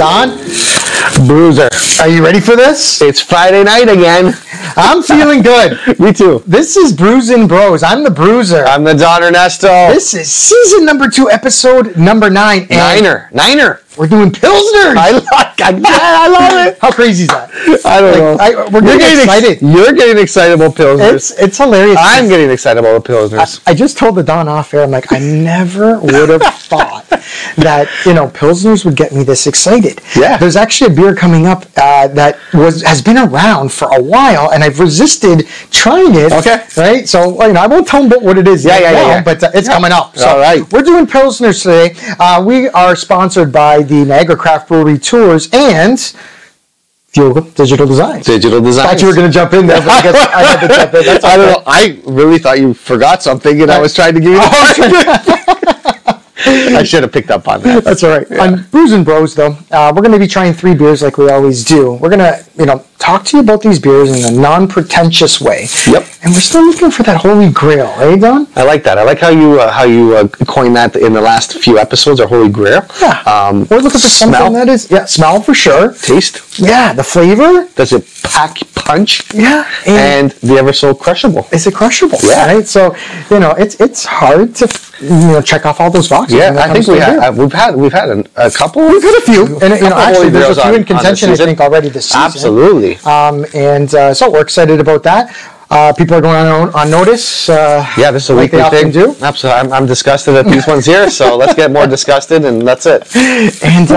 Don? Bruiser. Are you ready for this? It's Friday night again. I'm feeling good. Me too. This is Brews and Bros. I'm the Bruiser. I'm the Don Ernesto. This is season number 2, episode number 9. Niner. We're doing Pilsners. I love it. How crazy is that? I don't know. We're getting excited. You're getting excited about Pilsners. It's hilarious. I'm getting excited about the Pilsners. I just told the Don off air, I'm like, I never would have thought that, Pilsners would get me this excited. Yeah. There's actually a beer coming up that has been around for a while, and I've resisted trying it. Okay. Right? So, I won't tell them what it is Yeah. but it's coming up. So all right. We're doing Pilsners today. We are sponsored by the Niagara Craft Brewery Tours and Fuel Digital Designs. Digital Designs. I thought you were going to jump in there, but I guess I had to jump in. That's I don't know. I really thought you forgot something, and I was trying to give you I should have picked up on that. That's all right. Yeah. On Brews and Bros, though, we're going to be trying 3 beers like we always do. We're going to, talk to you about these beers in a non-pretentious way. Yep. And we're still looking for that holy grail, eh, Don? I like that. I like how you coined that in the last few episodes, our holy grail. Yeah. We're looking for something that is, smell for sure. Taste. Yeah, the flavor. Does it punch? Yeah. And the ever so crushable. Is it crushable? Yeah. Right? So, it's hard to, check off all those boxes. Yeah, I think we've had a couple. We've had a few. And, actually, there's a few in contention, I think, already this season. Absolutely. So we're excited about that. People are going on notice. This is a weekly thing. Do. Absolutely. I'm disgusted at these ones here, so let's get more disgusted, and that's it. And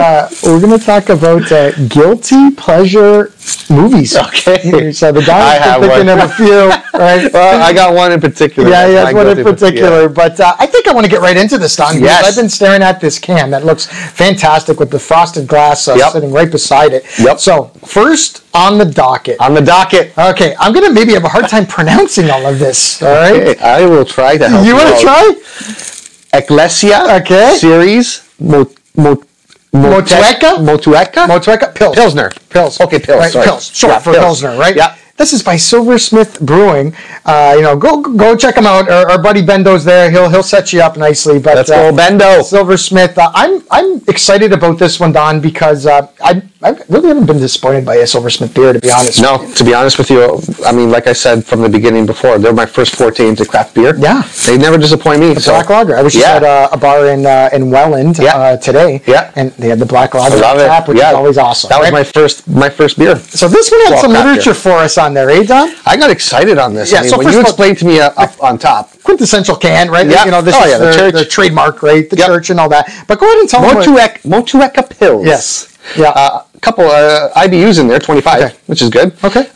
we're going to talk about guilty pleasure movies. Okay. So the guy's been thinking of a few, right? Well, I got one in particular. Yeah, that's one in particular. Yeah. But I think I want to get right into this, Don. Yes. I've been staring at this can that looks fantastic with the frosted glass sitting right beside it. Yep. So first on the docket. Okay, I'm going to maybe have a hard time pronouncing all of this. All right. Okay, I will try to help you. You want to try? Ecclesia. Okay. Series. Motueka. Pilsner. Okay, Pils. Right, sorry. Pils. Short for Pilsner, right? Yeah. This is by Silversmith Brewing. Go check them out. Our buddy Bendo's there. He'll set you up nicely. But let's go, Bendo. Silversmith. I'm excited about this one, Don, because I really haven't been disappointed by a Silversmith beer, to be honest. No, to be honest with you, I mean, like I said from the beginning before, they're my first forte into craft beer. Yeah. They never disappoint me. Black lager. I was just at a bar in Welland today. Yeah. And they had the black lager tap, which is always awesome. That was my first beer. So this one had some literature for us on there, eh, Don? I got excited on this. Yeah, I mean, so when you explained to me up on top. Quintessential can, right? Yeah. This is the trademark, right? The church and all that. But go ahead and tell me. Motueka Pils. Yes. Yeah. A couple IBUs in there, 25, which is good. Okay.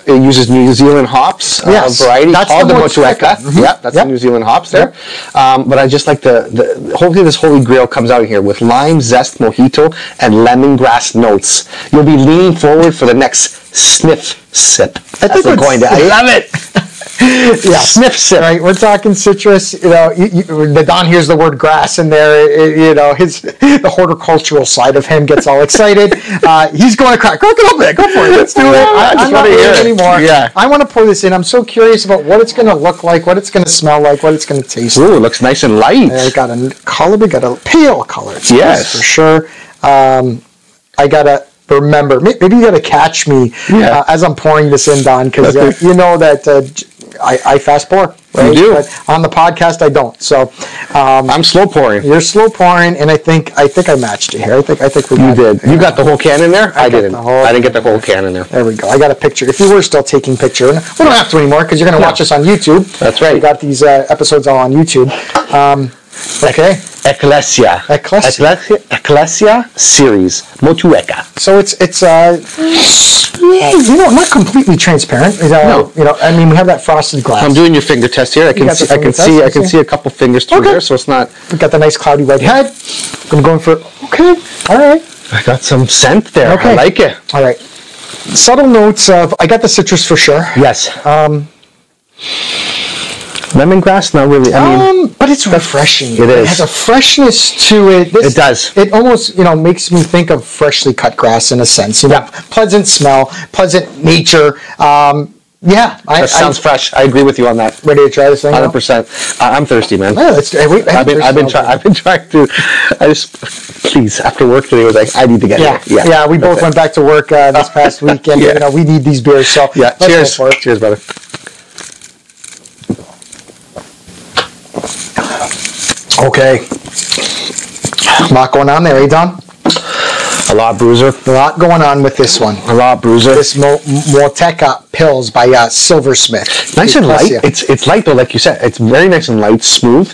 It uses New Zealand hops, variety called the Motueka. Mm-hmm. Yeah, that's the New Zealand hops there. But I just like hopefully this holy grail comes out here with lime, zest, mojito, and lemongrass notes. You'll be leaning forward for the next sniff sip. I love it. Yeah, sniff sip. Right, we're talking citrus. The Don hears the word grass in there. The horticultural side of him gets all excited. He's going to crack it open. Go for it. Let's do it. I'm not hear it anymore. Yeah. I want to pour this in. I'm so curious about what it's going to look like, what it's going to smell like, what it's going to taste like. Ooh, it looks nice and light. It got a color. We got a pale color. Yes, for sure. I gotta remember. Maybe you gotta catch me as I'm pouring this in, Don, because you know that. I fast pour, right? You do. But on the podcast, I don't. So I'm slow pouring. You're slow pouring, and I think I matched you here. I think we did. You got the whole can in there? I didn't. I didn't get the whole can in there. There we go. I got a picture. If you were still taking picture, we don't have to anymore because you're going to watch us on YouTube. That's right. We got these episodes all on YouTube. Okay. Ecclesia series Motueka. So it's not completely transparent. No. I mean, we have that frosted glass. I'm doing your finger test here. I can see a couple fingers through there, so it's not. We got the nice cloudy white head. I'm going for all right. I got some scent there. Okay. I like it. All right. Subtle notes of I got the citrus for sure. Yes. Lemongrass, not really. I mean, but it's refreshing. It is. It has a freshness to it. It does. It almost, makes me think of freshly cut grass in a sense. Pleasant smell, pleasant nature. Yeah, That sounds fresh. I agree with you on that. Ready to try this thing? 100%. I'm thirsty, man. Yeah, I've been trying to. Please, after work today, I was like, I need to get it. Yeah. We both went back to work this past week, and you know, we need these beers. So yeah, cheers. Cheers, brother. Okay. A lot going on there, eh, Don? A lot, Bruiser. A lot going on with this one. A lot, Bruiser. This Motueka Pils by Silversmith. Nice and light. It's light though, like you said. It's very nice and light, smooth.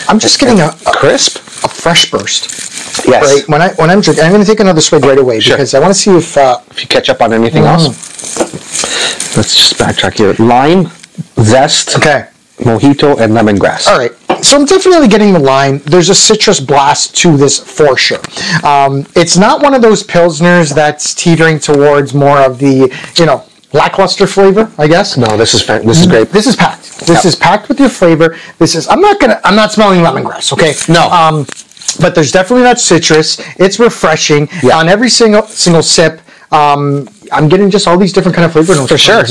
I'm just getting a crisp, a fresh burst. Yes. Right. When I'm drinking, I'm going to take another swig right away because I want to see if you catch up on anything else. Let's just backtrack here. Lime, zest. Okay. Mojito and lemongrass. All right. So I'm definitely getting the lime. There's a citrus blast to this for sure. It's not one of those Pilsners that's teetering towards more of the, you know, lackluster flavor, I guess. No, this is great. This is packed. This is packed with your flavor. This is, I'm not smelling lemongrass, okay? No. But there's definitely that citrus. It's refreshing. Yeah. On every single sip, I'm getting just all these different kind of flavor notes. For sure.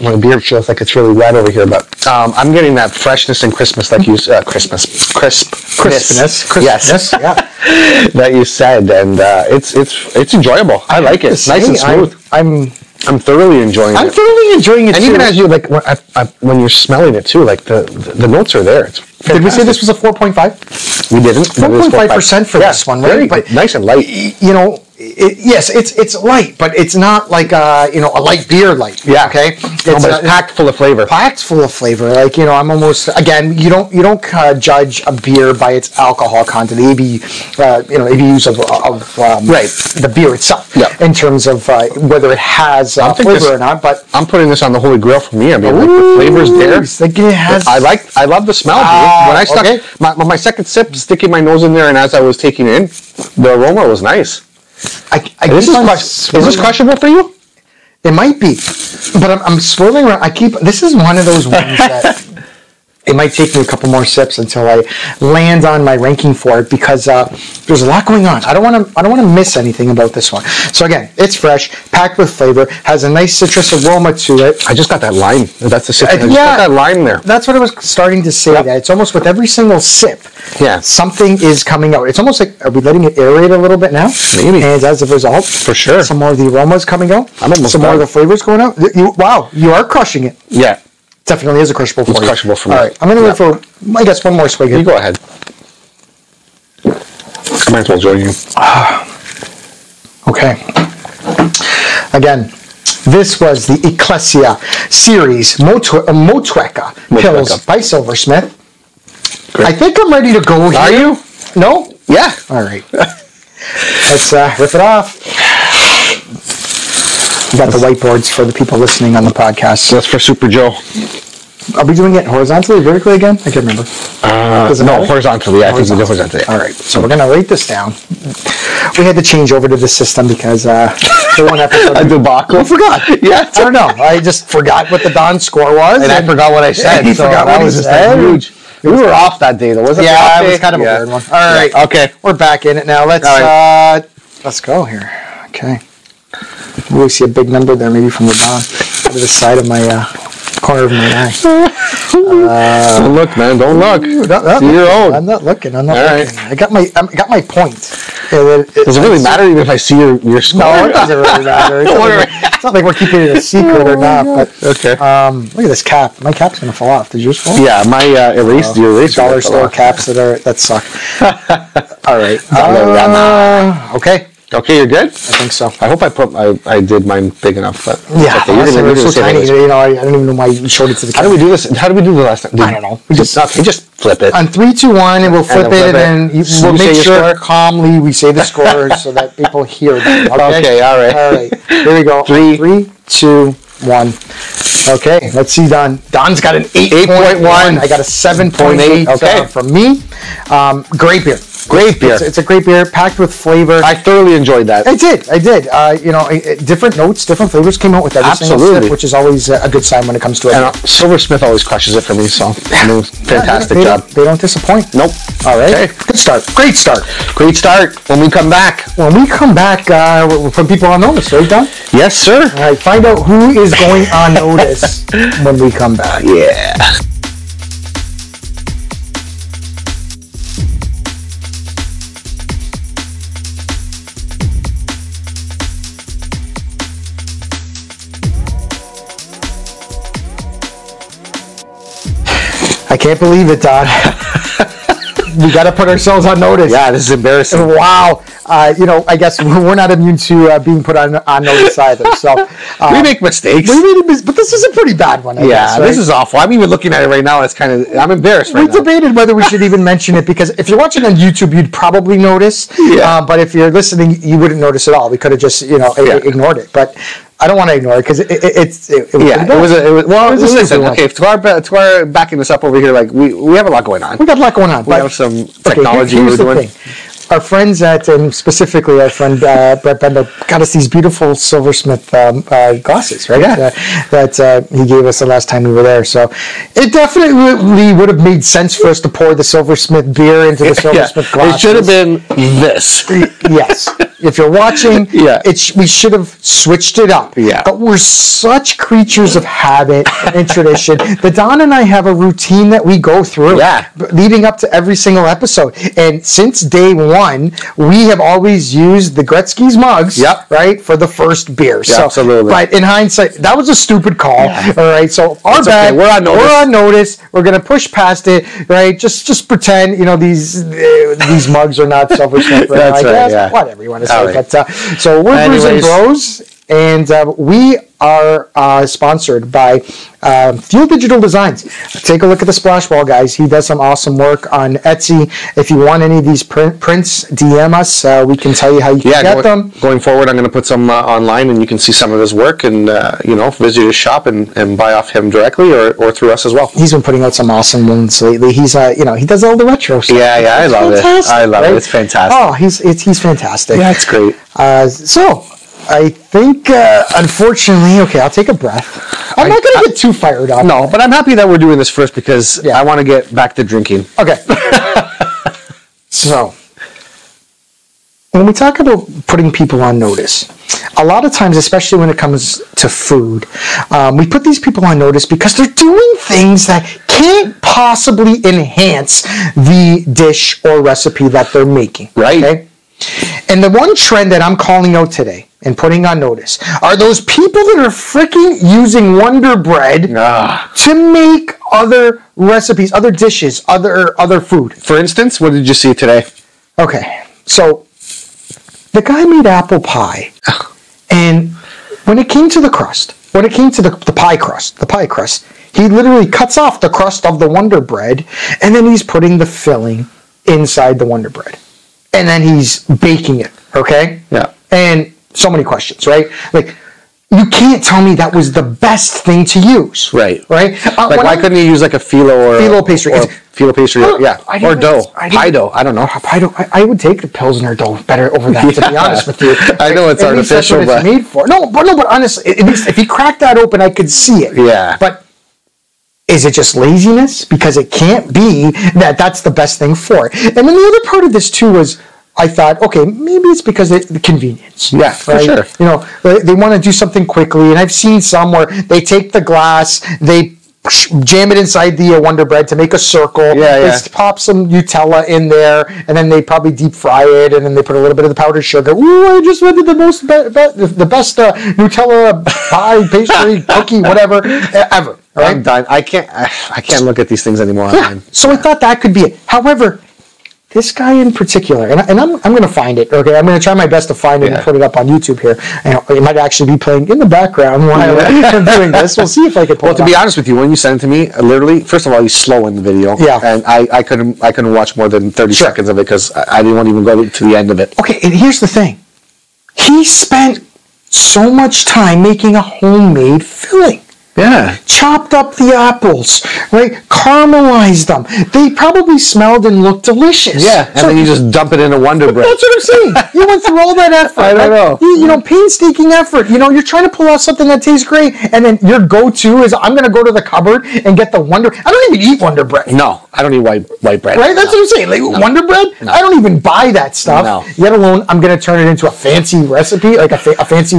My beer feels like it's really wet over here, but I'm getting that freshness and crispness, like you crispness. Yes. Yeah. That you said, and it's enjoyable. I like it. It's nice and smooth. I'm thoroughly enjoying it. I'm thoroughly enjoying it, and too. even as you when you're smelling it too, like the notes are there. It's fantastic. Did we say this was a 4.5? We didn't. 4.5% for this one, right? But nice and light. You know, it's light, but it's not like a light beer light. Yeah. Okay. It's packed full of flavor. Packed full of flavor. Like, you know, I'm almost, again, you don't judge a beer by its alcohol content, the ABUs of the beer itself. Yeah. In terms of whether it has flavor or not. But I'm putting this on the Holy Grail for me. I mean, like the flavor's there. Like it has. I love the smell. When I stuck my second sip, sticking my nose in there, and as I was taking it in, the aroma was nice. Is this crushable for you? It might be, but I'm swirling around. This is one of those ones that it might take me a couple more sips until I land on my ranking for it because there's a lot going on. I don't want to miss anything about this one. So again, it's fresh, packed with flavor, has a nice citrus aroma to it. I just got that lime. That's the citrus. I just got that lime there. That's what I was starting to say. Yep. That it's almost with every single sip. Yeah. Something is coming out. It's almost like, are we letting it aerate a little bit now? Maybe. And as a result, for sure, some more of the aromas coming out. More of the flavors going out. Wow, you are crushing it. Yeah. Definitely is a crushable for you. It's crushable for me. All right, I'm going to wait for, I guess, one more swig. You go ahead. I might as well join you. Okay. Again, this was the Ecclesia series Motueka Pils by Silversmith. Great. I think I'm ready to go here. Are you? No? Yeah. All right. Let's rip it off. We got the whiteboards for the people listening on the podcast. So that's for Super Joe. Are we doing it horizontally, vertically again? I can't remember. No, horizontally. I think we do horizontally. All right. So we're going to write this down. We had to change over to the system because for one episode... A debacle? I forgot. Yeah. I don't know. I just forgot what the Don score was. And I forgot what I said. He forgot what he said. Huge. We were off that day, though, wasn't it? Yeah, it was kind of a weird one. All right. Yeah. Okay. We're back in it now. Let's go here. Okay. We see a big number there, maybe from the Don, to the side of my corner of my eye. Don't look, man. Don't look. See your own. I'm not looking. All looking. Right. I got my point. Does it really matter even if I see your score? No, it doesn't really matter. It's not like we're keeping it a secret or not. But okay. Look at this cap. My cap's gonna fall off. Did yours fall? Yeah, my eraser. Dollar store caps that suck. All right. Okay. Okay, you're good? I think so. I hope I did mine big enough, but yeah, okay, you're so tiny. You know, I don't even know why you showed it to the camera. How do we do this? How did we do the last time? I don't know. We just flip it. On 3, 2, 1, and we'll flip it, and then we'll make sure calmly we say the scores so that people hear them. Okay, all right. All right. Here we go. 3, 2, 1. Okay, let's see, Don. Don's got an 8.1. I got a 7.8 from me. Great beer. Great beer. It's a great beer, packed with flavor. I thoroughly enjoyed that. I did. Different notes, different flavors came out with every single sip, which is always a good sign when it comes to it. And Silversmith always crushes it for me, so fantastic job. They don't disappoint. Nope. All right. Okay. Good start. Great start. Great start. When we come back, we'll put people on notice, right, Don? Yes, sir. All right. Find out who is is going on notice when we come back. Yeah. I can't believe it, Don. We got to put ourselves on notice. Yeah, this is embarrassing. Wow. I guess we're not immune to being put on notice either. So we make mistakes. But this is a pretty bad one. I guess, right? This is awful. I'm even looking at it right now. It's I'm embarrassed right now. We debated whether we should even mention it because if you're watching on YouTube, you'd probably notice. Yeah. But if you're listening, you wouldn't notice at all. We could have just ignored it. But I don't want to ignore it because it was listen, okay, to our backing this up over here, like we have a lot going on. We got a lot going on. We have some technology we're doing. Our friends and specifically our friend Brett Bendel got us these beautiful Silversmith glasses, right? Yeah. That he gave us the last time we were there. So it definitely would have made sense for us to pour the Silversmith beer into the Silversmith glasses. It should have been this. Yes. If you're watching, we should have switched it up. Yeah. But we're such creatures of habit and tradition. The Don and I have a routine that we go through leading up to every single episode. And since day one, we have always used the Gretzky's mugs, right, for the first beer. Yeah, so, absolutely. But in hindsight, that was a stupid call. Yeah. All right. So our bad. Okay. We're on notice. We're gonna push past it, right? Just pretend, these mugs are not Silversmith. That's right. Yeah. Whatever you want to say. Right. But so we're Brews and Bros, and we are sponsored by Fuel Digital Designs. Take a look at the splash wall, guys. He does some awesome work on Etsy. If you want any of these prints, DM us. We can tell you how you can get them. Going forward, I'm going to put some online, and you can see some of his work, and visit his shop and buy off him directly or through us as well. He's been putting out some awesome ones lately. He's he does all the retro stuff. Yeah, I love it. I love it. It's fantastic. Oh, he's fantastic. Yeah, it's great. So I think, unfortunately, okay, I'll take a breath. I'm not going to get too fired up. No, but I'm happy that we're doing this first because I want to get back to drinking. Okay. So, when we talk about putting people on notice, a lot of times, especially when it comes to food, we put these people on notice because they're doing things that can't possibly enhance the dish or recipe that they're making. Right. Okay? And the one trend that I'm calling out today and putting on notice are those people that are freaking using Wonder Bread to make other recipes, other dishes, other food. For instance, what did you see today? Okay, so the guy made apple pie, and when it came to the crust, when it came to the pie crust, he literally cuts off the crust of the Wonder Bread, and then he's putting the filling inside the Wonder Bread. And then he's baking it, okay? Yeah. And so many questions, right? Like, you can't tell me that was the best thing to use. Right. Right? Why couldn't you use like a phyllo pastry? Phyllo pastry, or dough. Pie dough, I don't know. Pie dough. I would take the Pilsner dough better over that, to be honest with you. I know it's artificial, but it's made for. No, but honestly, at least if you crack that open, I could see it. Yeah. But is it just laziness? Because it can't be that's the best thing for it. And then the other part of this too was, I thought, okay, maybe it's because of the convenience. Yeah, for sure. They want to do something quickly, and I've seen some where they take the glass, they jam it inside the Wonder Bread to make a circle. They pop some Nutella in there, and then they probably deep fry it, and then they put a little bit of the powdered sugar. Ooh, I just went to the best Nutella pie, pastry, cookie, whatever ever. Right? I'm done. I can't look at these things anymore online. So I thought that could be it. However, this guy in particular, and I'm going to find it, okay? I'm going to try my best to find it and put it up on YouTube here. And it might actually be playing in the background while I'm doing this. We'll see if I can pull it to be honest with you, when you sent it to me, literally, first of all, he's slow in the video. Yeah. And I couldn't watch more than 30 seconds of it because I didn't want to even go to the end of it. Okay, and here's the thing. He spent so much time making a homemade filling. Yeah. Chopped up the apples, right? Caramelized them. They probably smelled and looked delicious. Yeah, and then you just dump it in a Wonder Bread. That's what I'm saying. You went through all that effort. I don't know. You know, painstaking effort. You know, you're trying to pull off something that tastes great, and then your go-to is, I'm going to go to the cupboard and get the Wonder... I don't even eat Wonder Bread. No, I don't eat white bread. Right? That's what I'm saying. Like, Wonder Bread? No. I don't even buy that stuff. No. Let alone, I'm going to turn it into a fancy recipe, like a fancy,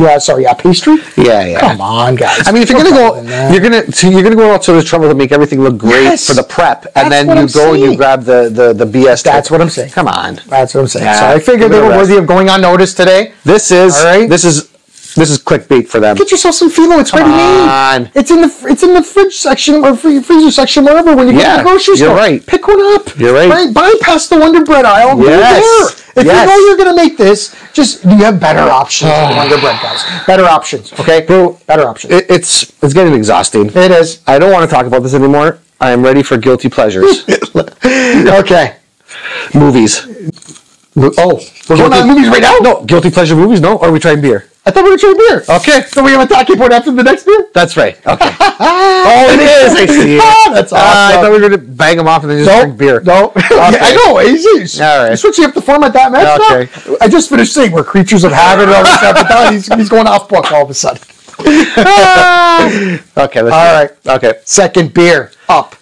pastry. Yeah. Come on, guys. I mean, if you're going to go... You're gonna go out to the trouble to make everything look great for the prep, and then you go and you grab the BS. That's what I'm saying. Come on. That's what I'm saying. So I figured they were worthy of going on notice today. This is clickbait for them. Get yourself some phyllo. It's ready made. It's in the fridge section or freezer section, wherever. When you go to the grocery store, you're right. Pick one up. You're right. Bypass the Wonder Bread aisle. Yes. If you know you're going to make this, you have better options than Wonder Bread, guys. Better options, okay? Better options. It's getting exhausting. It is. I don't want to talk about this anymore. I am ready for guilty pleasures. Okay. Movies. Oh, we're going on movies right now? No, guilty pleasure movies? No? Or are we trying beer? I thought we were trying beer. Okay. So we have a talking point after the next beer? That's right. Okay. Oh, it is. I see it. That's awesome. I thought we were going to bang them off and then just drink beer. No. Okay. Yeah, I know. Easy. All right. You're switching up the format that much. Okay. I just finished saying we're creatures of habit and all this stuff, but now he's going off book all of a sudden. Okay. All right. Okay. Second beer up.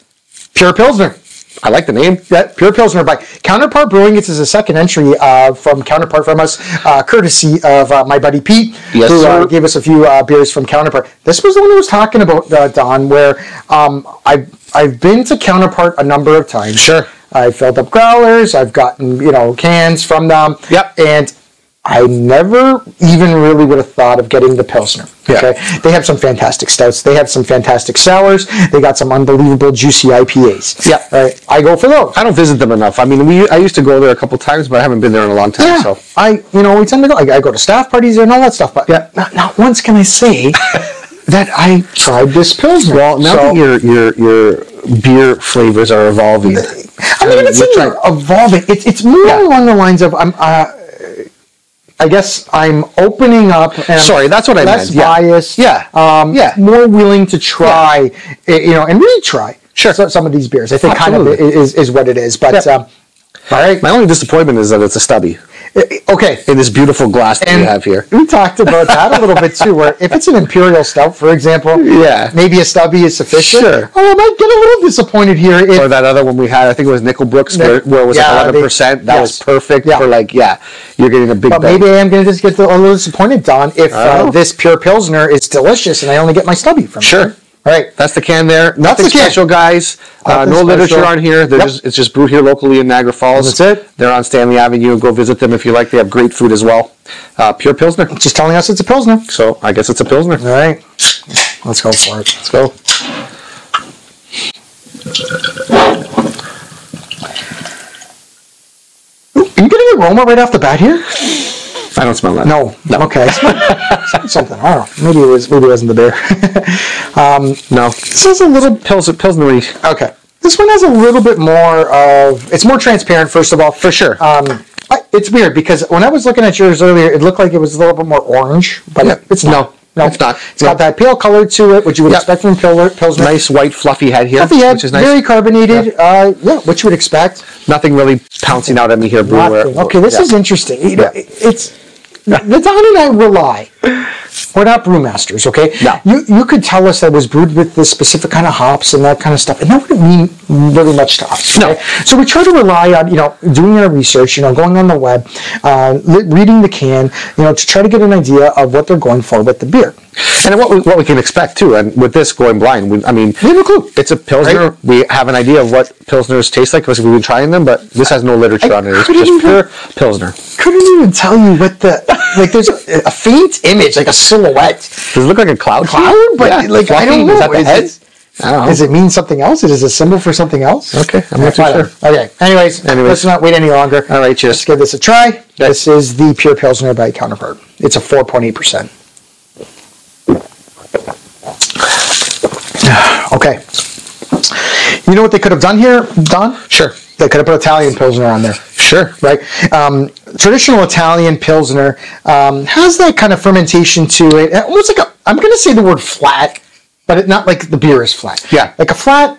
Pure Pilsner. I like the name. Yeah, Pure Pilsner by Counterpart Brewing. This is a second entry from Counterpart from us, courtesy of my buddy Pete, who gave us a few beers from Counterpart. This was the one I was talking about, Don, where I've been to Counterpart a number of times. Sure. I filled up growlers. I've gotten cans from them. Yep. And I never even really would have thought of getting the Pilsner. Okay, they have some fantastic stouts. They have some fantastic sours. They got some unbelievable juicy IPAs. Yeah, right. I go for those. I don't visit them enough. I mean, I used to go there a couple times, but I haven't been there in a long time. Yeah. So we tend to go. I go to staff parties and all that stuff. But not once can I say that I tried this Pilsner. Well, now that your beer flavors are evolving, I mean, it's evolving. It's more along the lines of I guess I'm opening up and that's what I meant. Less biased. Yeah. More willing to try, and retry some of these beers. I think kind of is what it is. But all right. My only disappointment is that it's a stubby. Okay. In this beautiful glass that we have here. We talked about that a little bit too, where if it's an imperial stout, for example, maybe a stubby is sufficient. Sure. Oh, I might get a little disappointed here. Or that other one we had, I think it was Nickelbrooks, where it was like 11%. That was perfect for you're getting a big bang. Maybe I am going to just get a little disappointed, Don, if this Pure Pilsner is delicious and I only get my stubby from it. Sure. All right, that's the can there. Nothing special, guys. No literature on here. It's just brewed here locally in Niagara Falls. That's it. They're on Stanley Avenue. Go visit them if you like. They have great food as well. Pure Pilsner. Just telling us it's a Pilsner. So I guess it's a Pilsner. All right. Let's go for it. Let's go. Are you getting an aroma right off the bat here? I don't smell that. No. Okay. Something. I don't know. Maybe it wasn't the beer. No. This is a little Pilsner-y. Okay. This one has a little bit more of. It's more transparent, first of all. For sure. It's weird because when I was looking at yours earlier, it looked like it was a little bit more orange, but it's not. No, it's not. It's got that pale color to it, which you would expect from Pilsner. Nice white fluffy head here, which is nice. Very carbonated. What you would expect. Nothing really pouncing out at me here, brewer. Okay, this is interesting. It's the Don and I rely. We're not brewmasters, okay? No. You could tell us that it was brewed with this specific kind of hops and that kind of stuff, and that wouldn't mean really much to us. Okay? No. So we try to rely on, doing our research, going on the web, reading the can, to try to get an idea of what they're going for with the beer. And what we can expect too, and with this going blind, we have a clue. It's a Pilsner. Right? We have an idea of what Pilsners taste like because we've been trying them, but this has no literature on it. It's just pure Pilsner. Couldn't even tell you what there's a faint image, like a silhouette. Does it look like a cloud? But I don't know. Is that the head? I don't know. Does it mean something else? Is it a symbol for something else? Okay, I'm not too sure. Okay. Anyways, let's not wait any longer. All right, cheers. Let's give this a try. This is the Pure Pilsner by Counterpart. It's a 4.8%. Okay. You know what they could have done here, Don? Sure. They could have put Italian Pilsner on there. Sure. Right? Traditional Italian Pilsner has that kind of fermentation to it. Almost like I'm going to say the word flat, but not like the beer is flat. Yeah. Like a flat,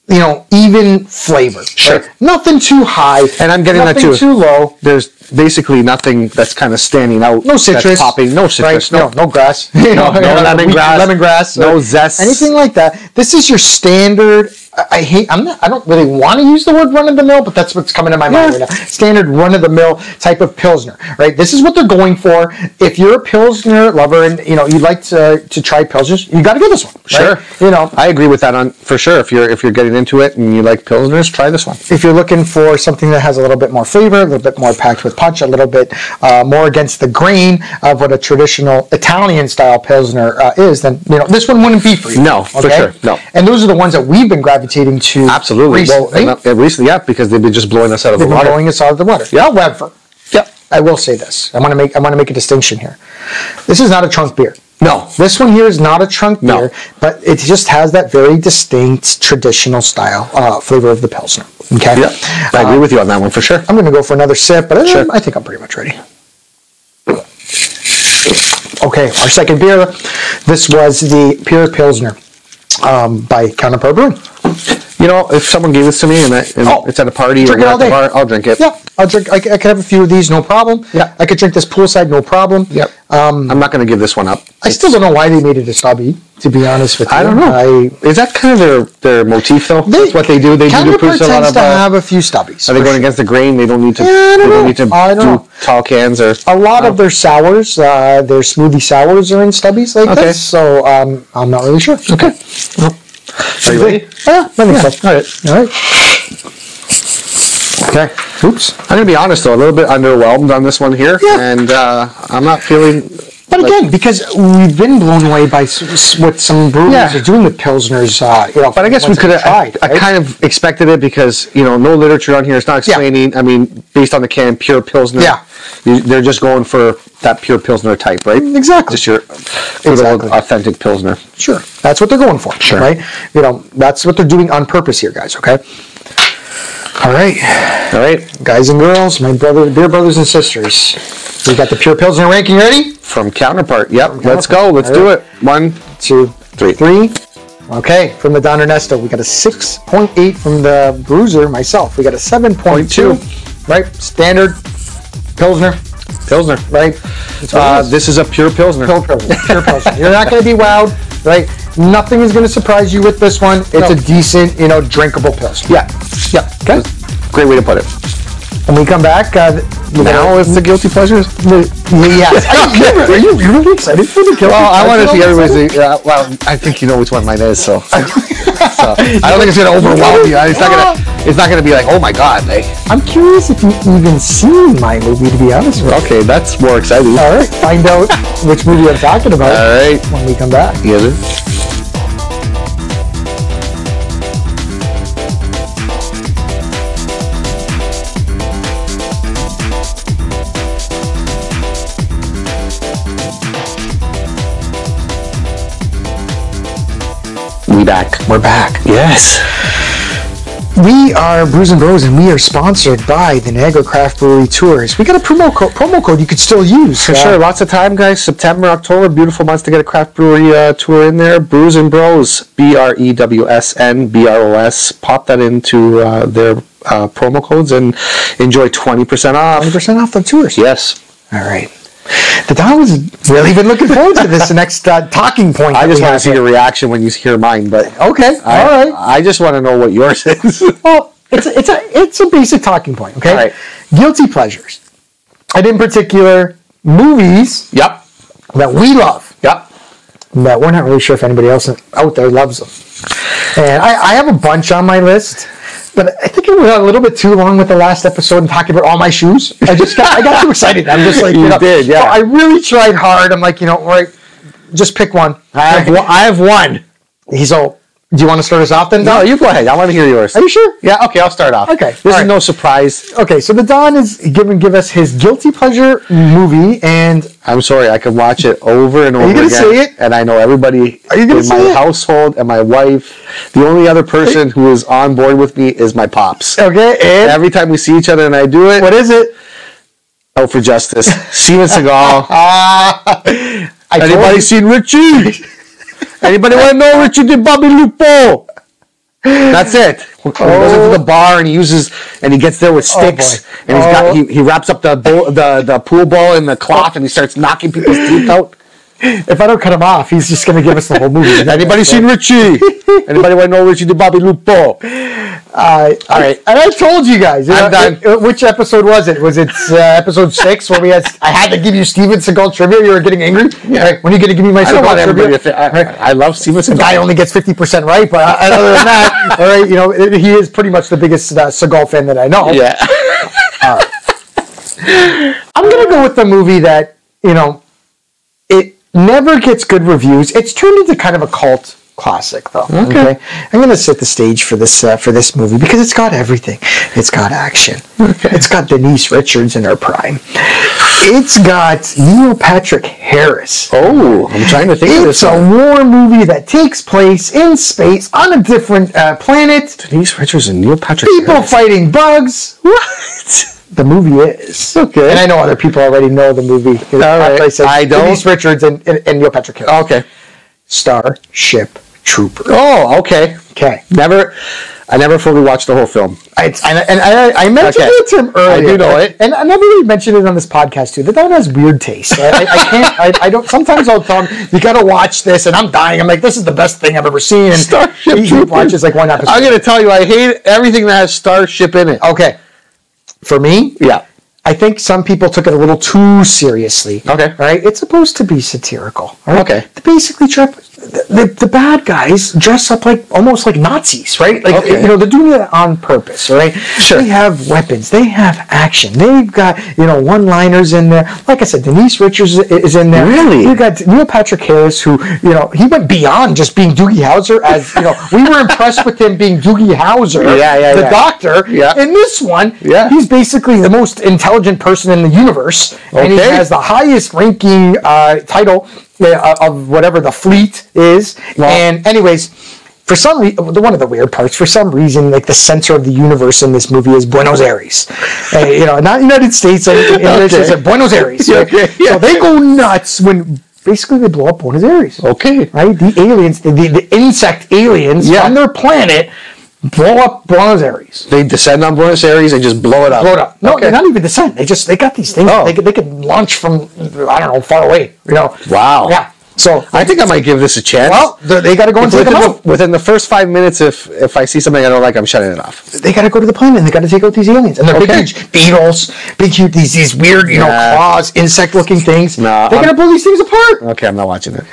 even flavor. Sure. Right? Nothing too high. And I'm getting that too. Nothing too low. There's basically nothing that's kind of standing out. No citrus. That's popping. No citrus. Right? No grass. No lemongrass. No zest. Anything like that. This is your standard. I don't really want to use the word run of the mill, but that's what's coming to my mind right now. Standard run of the mill type of Pilsner, right? This is what they're going for. If you're a Pilsner lover and you'd like to try Pilsners, you got to get this one. Right? Sure. I agree with that for sure. If you're getting into it and you like Pilsners, try this one. If you're looking for something that has a little bit more flavor, a little bit more packed with punch, a little bit more against the grain of what a traditional Italian style Pilsner is, then this one wouldn't be for you. No, for sure. No. And those are the ones that we've been gravitating to. Absolutely. Recently. Recently, yeah, because they've been just blowing us out of the water. Blowing us out of the water. Yeah. However, I will say this. I want to make a distinction here. This is not a trunk beer. No. This one here is not a trunk beer, but it just has that very distinct traditional style flavor of the Pilsner. Okay? Yeah. I agree with you on that one for sure. I'm going to go for another sip, but I think I'm pretty much ready. Okay, our second beer. This was the Pure Pilsner by Counterpart Brewing. If someone gave this to me and it's at a party or at the bar, I'll drink it. Yeah, I'll drink. I could have a few of these, no problem. Yeah, I could drink this poolside, no problem. Yep. I'm not going to give this one up. I still don't know why they made it a stubby. To be honest with you, I don't know. Is that kind of their motif though? That's what they do. They do Counterpart tends to have a few stubbies. Are they going against the grain? They don't need to. I don't know. Tall cans or a lot of their sours, their smoothie sours are in stubbies like this. So I'm not really sure. Okay. Well, are you ready? Yeah, I think so. All right. Okay. Oops. I'm going to be honest though, a little bit underwhelmed on this one here, and I'm not feeling. But again, because we've been blown away by what some breweries are doing with Pilsners, But I guess we could have. I kind of expected it because no literature on here. It's not explaining. I mean, based on the can, pure Pilsner. Yeah. They're just going for that pure Pilsner type, right? Exactly. Just your authentic Pilsner. Sure. That's what they're going for. Sure. Right. That's what they're doing on purpose here, guys. Okay. All right, guys and girls, my beer brothers and sisters. We got the Pure Pilsner ranking ready? From Counterpart. Yep, let's go. Let's do it. 1, 2, 3. Okay, from the Don Ernesto, we got a 6.8 from the Bruiser, myself. We got a 7.2. Right, standard Pilsner. Right? This is a pure Pilsner. Pure Pilsner. You're not going to be wowed, right? Nothing is going to surprise you with this one. It's a decent, drinkable Pilsner. Yeah. Okay. Great way to put it. When we come back, now it's the guilty pleasures. Yes. Are you really excited for the guilty pleasures? Well, I want to see everybody's. I think you know which one mine is. So I don't think it's going to overwhelm you. It's not going to be like, oh my god. I'm curious if you've even seen my movie. To be honest with you. Okay, that's more exciting. All right, find out which movie I'm talking about. All right, when we come back. Yes. We're back. Yes. We are Brews and Bros, and we are sponsored by the Niagara Craft Brewery Tours. We got a promo code you could still use. For sure. Lots of time, guys. September, October, beautiful months to get a craft brewery tour in there. Brews and Bros, BREWSNBROS. Pop that into their promo codes and enjoy 20% off. 20% off the tours. Yes. All right. The Don was really been looking forward to this next talking point. I just want to see your reaction when you hear mine, but okay, all right. I just want to know what yours is. Well, it's a basic talking point. Okay, all right. Guilty pleasures, and in particular, movies. Yep. That we love. Yep. That we're not really sure if anybody else out there loves them. And I have a bunch on my list. But I think it went a little bit too long with the last episode and talking about all my shoes. I got too excited. I'm just like, you did, yeah. So I really tried hard. I'm like, all right, just pick one. I have one. He's all, do you want to start us off then, Don? No, you go ahead. I want to hear yours. Are you sure? Yeah, okay, I'll start off. Okay. This is no surprise. Okay, so the Don is give us his guilty pleasure movie, and I'm sorry, I can watch it over and over again. Are you going to say it? And I know everybody in my household and my wife. The only other person who is on board with me is my pops. Okay, and every time we see each other and I do it. What is it? Out for Justice. Steven Seagal. Anybody seen Richie? Anybody want to know Richard did Bobby Lupo? That's it. He goes into the bar and he gets there with sticks, and he wraps up the pool ball in the cloth and he starts knocking people's teeth out. If I don't cut him off, he's just going to give us the whole movie. Anybody seen Richie? Anybody want to know Richie did Bobby Lupo? All right. And I told you guys. I'm done. Which episode was it? Was it episode 6 where I had to give you Steven Seagal trivia? You were getting angry? Yeah. Right, when are you going to give me my Seagal trivia? I love Steven Seagal. The guy only gets 50% right, but other than that, all right, he is pretty much the biggest Seagal fan that I know. Yeah. I'm going to go with the movie that, it never gets good reviews. It's turned into kind of a cult classic, though. Okay. I'm going to set the stage for this movie because it's got everything. It's got action. Okay. It's got Denise Richards in her prime. It's got Neil Patrick Harris. Oh, I'm trying to think of this. It's a war movie that takes place in space on a different planet. Denise Richards and Neil Patrick People Harris. fighting bugs. What? The movie is. Okay. And I know other people already know the movie. All right. I don't. Denise Richards and Neil Patrick Harris. Okay. Starship Trooper. Oh, okay. Okay. I never fully watched the whole film. I mentioned it to him earlier. I do know it. And I never really mentioned it on this podcast, too. The Don has weird taste. I don't, sometimes I'll tell him, you got to watch this, and I'm dying. I'm like, this is the best thing I've ever seen. And Starship he Trooper. watches like one episode. I'm going to tell you, I hate everything that has Starship in it. Okay. For me? Yeah. I think some people took it a little too seriously. Okay. Right? It's supposed to be satirical. Right? Okay. Basically, the bad guys dress up almost like Nazis, right? Like, they're doing it on purpose, right? Sure. They have weapons. They have action. They've got, one-liners in there. Like I said, Denise Richards is in there. Really? You got Neil Patrick Harris, who, he went beyond just being Doogie Howser as, we were impressed with him being Doogie Howser, the doctor. Yeah. In this one, he's basically the most intelligent person in the universe, and he has the highest ranking title of whatever the fleet is. Wow. And anyways, for some reason, one of the weird parts, for some reason, the center of the universe in this movie is Buenos Aires. Not United States, English, it's Buenos Aires. Right? Okay. Yeah. So they go nuts when basically they blow up Buenos Aires. Okay. Right? The aliens, the insect aliens from their planet blow up Buenos Aires. They descend on Buenos Aires and just blow it up. Blow it up. No, they're not even descend. They got these things. They could launch from, I don't know, far away. Wow. Yeah. So I think I might give this a chance. Well, they got to go and take them out. Within the first 5 minutes, if I see something I don't like, I'm shutting it off. They got to go to the planet and they got to take out these aliens. And they're big, huge beetles, big, huge, these weird, claws, insect-looking things. No, they're going to blow these things apart. Okay, I'm not watching it.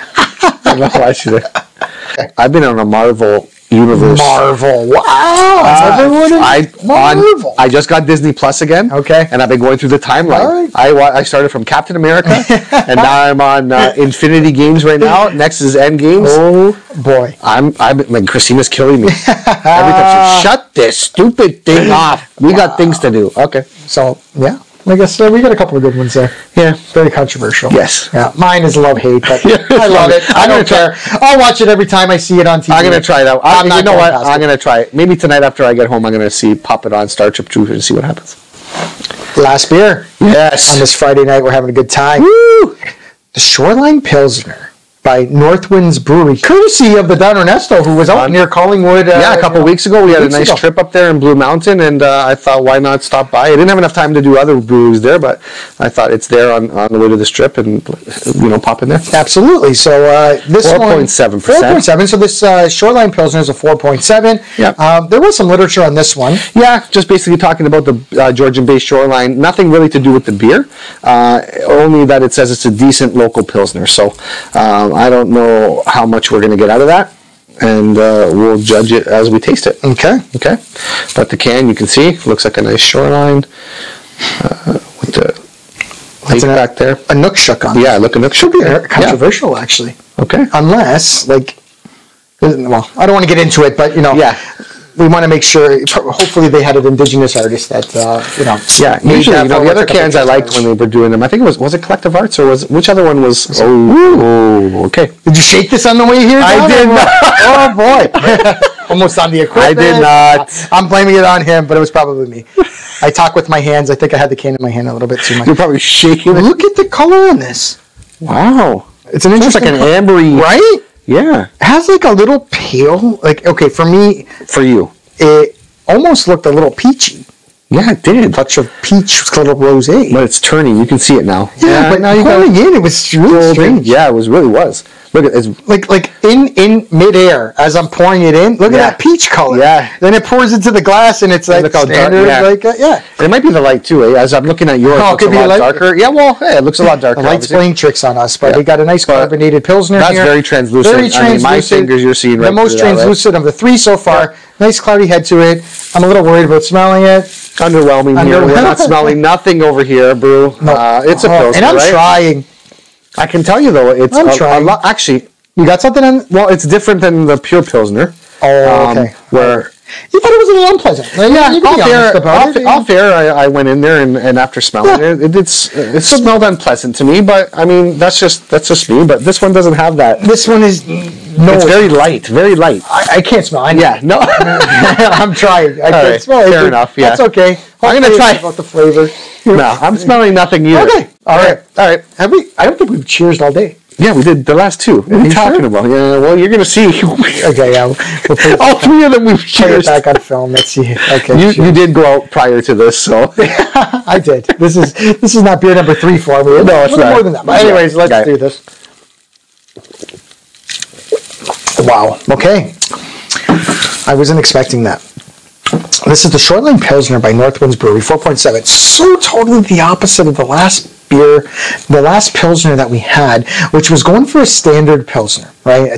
I'm not watching it. I've been on a Marvel universe. Marvel. Wow. Marvel. I just got Disney Plus again. Okay. And I've been going through the timeline. Right. I started from Captain America, and now I'm on Infinity Games right now. Next is End Games. Oh boy. I'm like, Christina's killing me. Every time she, shut this stupid thing off. We got things to do. Okay. So yeah. I guess we got a couple of good ones there. Yeah. Very controversial. Yes. Yeah. Mine is love-hate, but I love it. I don't care. I'll watch it every time I see it on TV. I'm going to try it out. You know what? I'm going to try it. Maybe tonight after I get home, I'm going to pop it on Starship Trooper and see what happens. Last beer. Yes. On this Friday night, we're having a good time. Woo! The Shoreline Pilsner by Northwinds Brewery, courtesy of the Don Ernesto, who was out near Collingwood. A couple weeks ago. We had a nice trip up there in Blue Mountain, and I thought, why not stop by? I didn't have enough time to do other breweries there, but I thought it's there on the way to this trip, and pop in there. Absolutely. So this 4.7%. 4.7. So this Shoreline Pilsner is a 4.7. Yeah. There was some literature on this one. Yeah, just basically talking about the Georgian-based Shoreline. Nothing really to do with the beer, only that it says it's a decent local Pilsner. So I don't know how much we're going to get out of that, and we'll judge it as we taste it. Okay. But the can, you can see, looks like a nice Shoreline with the lake back there. A Nookshuk on it. Yeah, look, a Nookshuk. Should be controversial, actually. Okay. Unless, I don't want to get into it, but, we want to make sure, hopefully they had an indigenous artist that, Yeah, usually, the other cans I liked when they were doing them. I think it was it Collective Arts, or which other one was? Okay. Did you shake this on the way here, Don? I did not. Oh, boy. Almost on the equipment. I did not. I'm blaming it on him, but it was probably me. I talk with my hands. I think I had the can in my hand a little bit too much. You're probably shaking it. Look at the color on this. Wow. It's an interesting like an ambery. Right? Yeah. It has like a little pale, like, okay, for me, For you. it almost looked a little peachy. Yeah, it did. Touch of peach with a little rosé. But it's turning. You can see it now. Yeah, but now you got pouring in, it was really strange. Yeah, it really was. Look at it's Like in midair, as I'm pouring it in, look at that peach color. Yeah. Then it pours into the glass, and it's like look how dark- standard, yeah. like And it might be the light too. Eh? As I'm looking at yours, Oh, it it looks could a be lot light. darker. Yeah, well, hey, it looks a lot darker. The light's obviously. playing tricks on us, but Yeah. we got a nice But carbonated Pilsner that's here. very translucent. Very I mean, translucent. my fingers you're seeing right the most through that, right? translucent of the three so far. Nice cloudy head to it. I'm a little worried about smelling it. Underwhelming here. We're not smelling nothing over here, Brew. No. It's a Pilsner, and I'm right? trying. I can tell you though, it's I'm a trying. lot. Actually, You got something on? well, it's different than the pure Pilsner. Oh, okay. Where You thought it was a little unpleasant. Like, you can be honest about it. off air, I went in there and after smelling it smelled unpleasant to me. But I mean, that's just me. But this one doesn't have that. This one is It's very light, very light. I can't smell. Yeah, no. I'm trying. I can't right, smell it. fair enough, yeah. That's okay. I'm gonna Hopefully try. it's about the flavor. No, I'm smelling nothing either. Okay. All right. All right. Have we? I don't think we've cheersed all day. Yeah, we did the last two. What are you talking sure? about? Yeah, well, you're gonna see. Okay. Yeah. We'll put it All three of them we've put it cheersed. back on film. Let's see. Okay. You cheers. did go out prior to this, so I did. This is not beer number 3 for me. No, it's a little not. more than that. But anyways, let's Okay. do this. Wow. Okay. I wasn't expecting that. This is the Shoreline Pilsner by Northwinds Brewery, 4.7. So totally the opposite of the last beer, the last Pilsner that we had, which was going for a standard Pilsner, right?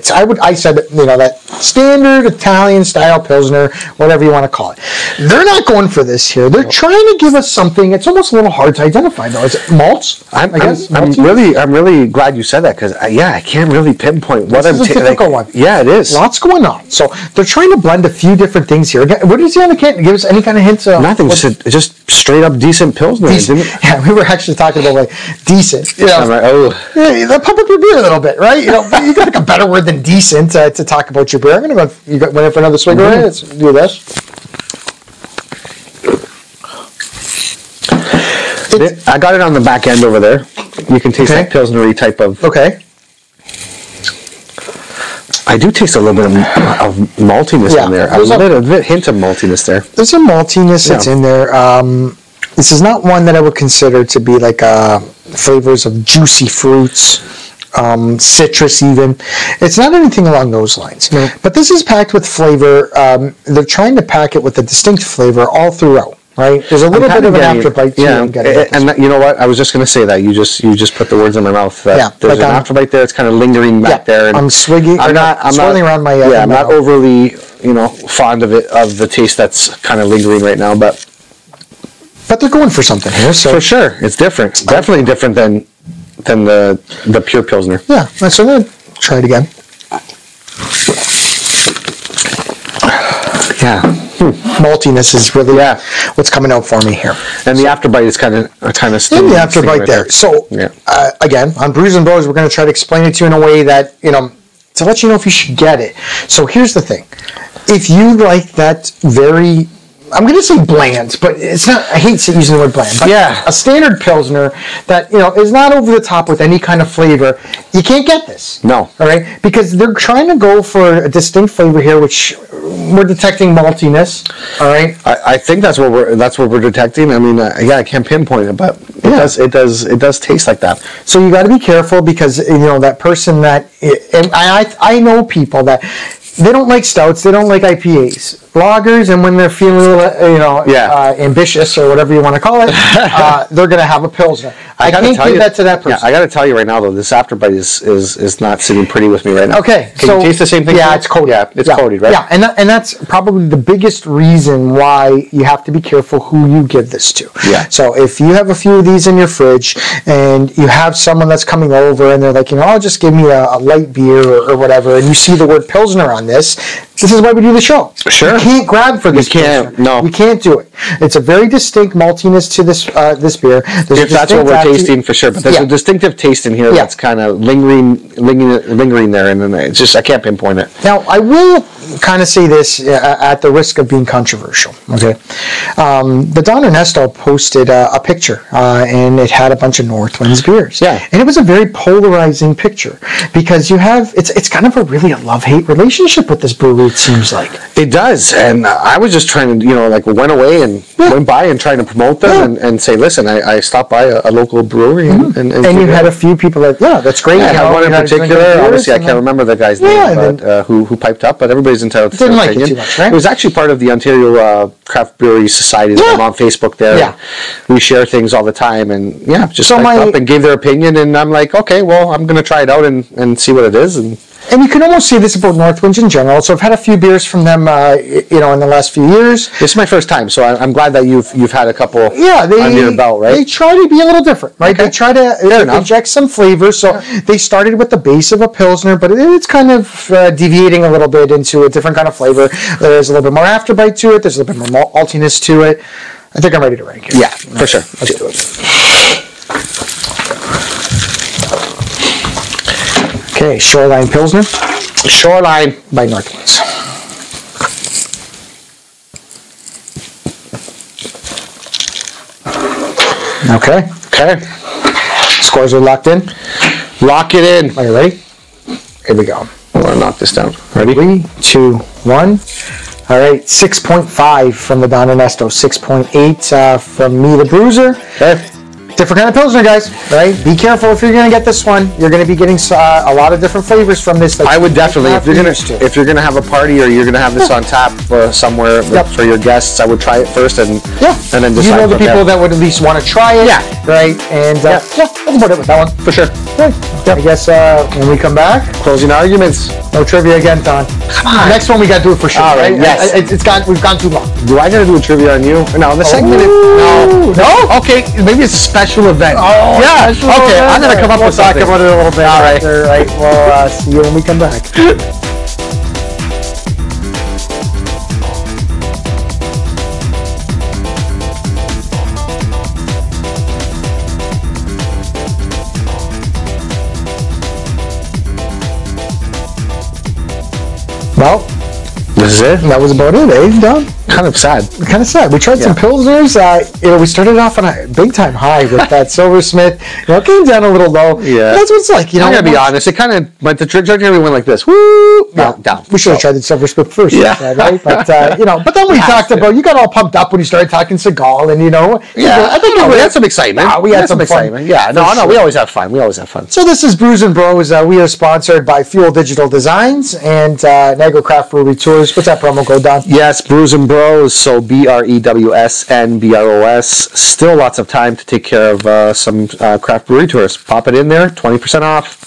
I said, that standard Italian style Pilsner, whatever you want to call it. They're not going for this here. They're trying to give us something. It's almost a little hard to identify though. Is it malts? I'm really glad you said that because I can't really pinpoint what This is a difficult one. Yeah, it is. Lots going on. So they're trying to blend a few different things here. Again, what is he on the can? Give us any kind of hints? Nothing. Just straight up decent Pilsner. Yeah, we were actually talking about like decent. I'm like, oh. Yeah, the public review a little bit, right? You can pick a better word than decent to talk about your beer. I'm gonna go. You went in for another swig, right? Let's do this. I got it on the back end over there. You can taste that Pilsner-y type of. Okay. I do taste a little bit of maltiness in there. A little bit hint of maltiness there. There's a maltiness that's in there. This is not one that I would consider to be like flavors of juicy fruits, citrus even. It's not anything along those lines. No. But this is packed with flavor. They're trying to pack it with a distinct flavor all throughout. Right, there's a little bit of an afterbite too. Yeah, and you know what? I was just going to say that you just put the words in my mouth. That there's an afterbite there. It's kind of lingering back there. And I'm swigging. I'm swirling around my. I'm not overly fond of it, of the taste that's kind of lingering right now, but they're going for something here. So for sure, it's different. Definitely different than the pure Pilsner. Yeah, so I'm gonna try it again. Yeah. Maltiness is really what's coming out for me here. And the afterbite is kind of in the afterbite right there. So again, on Brews and Bros, we're going to try to explain it to you in a way that to let you know if you should get it. So here's the thing: if you like that very, I'm going to say bland, but it's not. I hate using the word bland. But a standard Pilsner that is not over the top with any kind of flavor. You can't get this. No. All right, because they're trying to go for a distinct flavor here, which we're detecting maltiness. All right. I think that's what we're detecting. I mean, I can't pinpoint it, but it does taste like that. So you got to be careful because that person that, and I know people that they don't like stouts, they don't like IPAs, lagers, and when they're feeling a little, ambitious or whatever you want to call it, they're going to have a Pilsner. I can't give that to that person. Yeah, I got to tell you right now though, this afterbite is not sitting pretty with me right now. Okay, can you taste the same thing? Yeah, it's coated. Yeah, it's coated, right? Yeah, and that's probably the biggest reason why you have to be careful who you give this to. Yeah. So if you have a few of these in your fridge and you have someone that's coming over and they're like, just give me a light beer or whatever, and you see the word Pilsner on on this. This is why we do the show. Sure. You can't grab for this. You can't. Pilsner. No. You can't do it. It's a very distinct maltiness to this this beer. There's If that's what we're tasting, for sure. But there's a distinctive taste in here that's kind of lingering there, and then it's just I can't pinpoint it. Now, I will kind of say this at the risk of being controversial. Okay, the Don Ernesto posted a picture, and it had a bunch of Northwinds beers. Yeah, and it was a very polarizing picture because you have it's kind of a really a love-hate relationship with this brewery. It seems like it does, and I was just trying to went away and went by and trying to promote them and say, listen, I stopped by a local brewery and you had a few people that that's great. Yeah, I had one in particular. Obviously, I can't remember the guy's name, but who piped up. But everybody's entitled to their opinion. It too much, right? It was actually part of the Ontario Craft Brewery Society. I'm on Facebook there. Yeah. We share things all the time, and just piped up and gave their opinion. And I'm like, okay, well, I'm going to try it out and see what it is. And you can almost say this about Northwinds in general. So I've had a few beers from them, in the last few years. This is my first time, so I'm glad that you've had a couple under your belt, right? They try to be a little different, right? Okay. They try to inject some flavor. So they started with the base of a Pilsner, but it's kind of deviating a little bit into a different kind of flavor. There's a little bit more afterbite to it. There's a little bit more maltiness to it. I think I'm ready to rank it. Yeah, for sure. Let's do it. Okay, Shoreline Pilsner. Shoreline by Northwinds. Okay. Scores are locked in. Lock it in. Are you ready? Here we go. I want to knock this down. Ready? 3, 2, 1. All right. 6.5 from the Don Ernesto. 6.8 from me, the Bruiser. Okay. Different kind of Pilsner, guys, right? Be careful if you're going to get this one. You're going to be getting a lot of different flavors from this. I would definitely, if you're going to have a party or you're going to have this on tap somewhere for your guests, I would try it first and then decide. You know the people that would at least want to try it, right? And that's about it with that one. For sure. Right. I guess when we come back, closing arguments. No trivia again, Don. Come on. Next one we got to do it for sure. All right. Yes. We've gone too long. Do I got to do a trivia on you? No, the segment. No. Okay, maybe it's a special event. Oh, yeah. Okay, I'm gonna come up with something. We'll talk about it a little bit. All right. Right. Well, see you when we come back. Well, this is it. That was about it, eh, Don? Kind of sad. We tried some Pilsners. We started off on a big time high with that Silversmith. It came down a little low. Yeah. That's what it's like. I gotta be honest. It kind of went the trajectory went like this. Woo! Down. We should have tried the Silversmith first. Yeah. Right? But but then we talked about. You got all pumped up when you started talking Seagal, and I think we had some excitement. We had some excitement. Fun. Yeah. No. We always have fun. So this is Brews and Bros. We are sponsored by Fuel Digital Designs and Niagara Craft Brewery Tours. What's that promo code, Don? Yes, Brews and Bros. So BREWSNBROS. Still lots of time to take care of some craft brewery tours. Pop it in there, 20% off.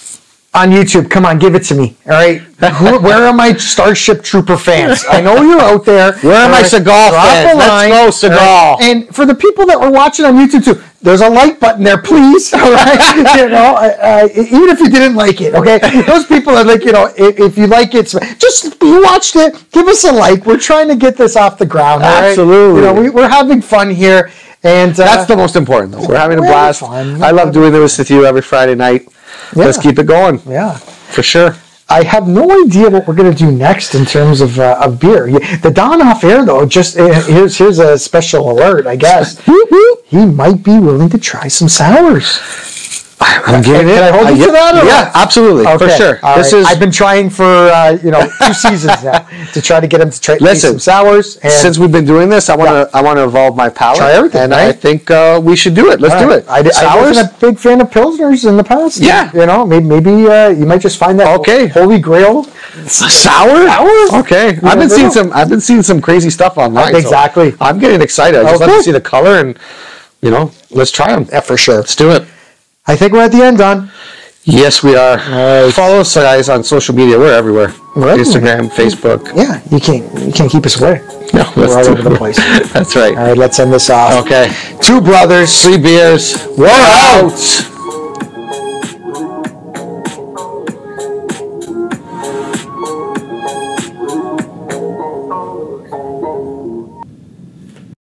On YouTube, come on, give it to me. All right, where are my Starship Trooper fans? I know you're out there. Where are my Seagal fans? Let's go, Seagal. Right? And for the people that were watching on YouTube too, there's a like button there, please. All right, even if you didn't like it, okay. Those people are like, if you like it, just you watched it, give us a like. We're trying to get this off the ground. Absolutely. Right? We're having fun here, and that's the most important, though. We're having a blast. I love doing this with you every Friday night. Yeah. Let's keep it going. Yeah. For sure. I have no idea what we're going to do next in terms of beer. The Don off air, though, just here's a special alert, I guess. He might be willing to try some sours. I'm getting it. Can I hold you to that? Yeah, absolutely. Okay. For sure. I've been trying for 2 seasons now to try to get him to try some sours. And since we've been doing this, I want to evolve my palate. Try everything, and I think we should do it. Let's do it. I wasn't a big fan of Pilsners in the past. Yeah. Maybe you might just find that holy grail. Sour? Okay. I've been seeing some crazy stuff online. Exactly. So I'm getting excited. I just love to see the color and let's try them. Yeah, for sure. Let's do it. I think we're at the end, Don. Yes, we are. Follow us, guys, on social media. We're everywhere. Instagram, Facebook. Yeah, you can't keep us away. No, we're all over the place. That's right. All right, let's end this off. Okay. 2 brothers, 3 beers. We're out.